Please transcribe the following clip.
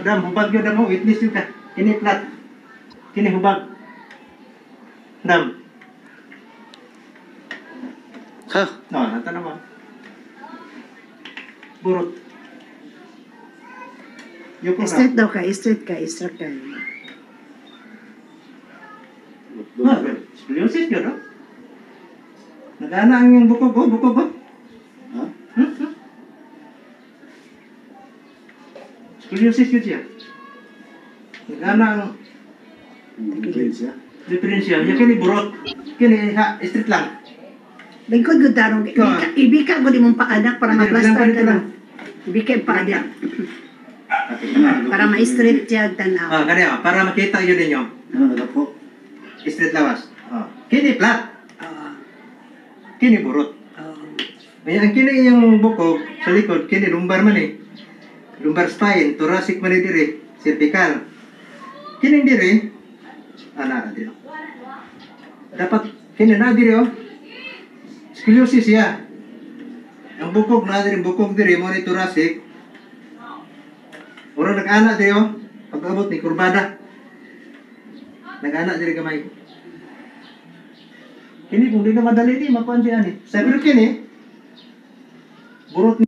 Dam hubag yo dam mo witness yo ka. Kini plat. Kini hubag. Dam. Ha? No, nata naman. Burot. Yo ko Straight daw ka, straight ka, straight ka. Scoliosis yun, no? Nag-ana ang yung bukog ko. Ha? Scoliosis yun siya. Nag-ana ang Diferensya? diferensya. Yung kini burot. Kini ha, straight lang. Lingkod ko tarong, ibika ko di mong paanak para ma-plaster ka lang. Ibika yung paanak. Para ma-straight siya tanaw. Ah, kanya, para makita yun ninyo. Ano nagapo? Straight lawas. Ah. Kini flat. Oo. Kini burot. Oo. Ay, ang kini yung bukog sa likod, kini lumbar man eh. Lumbar spine, thoracic man eh dire, cervical. Kini dire, ana dire. Dapat kini na dire oh. Scoliosis ya. Ang bukog na dire, bukog dire mo ni thoracic. Ora nag-ana dire oh. Pag-abot ni kurbada. Nag-ana dire gamay. Kini kung di na madali di makuan siya ni. Sa pero kini burot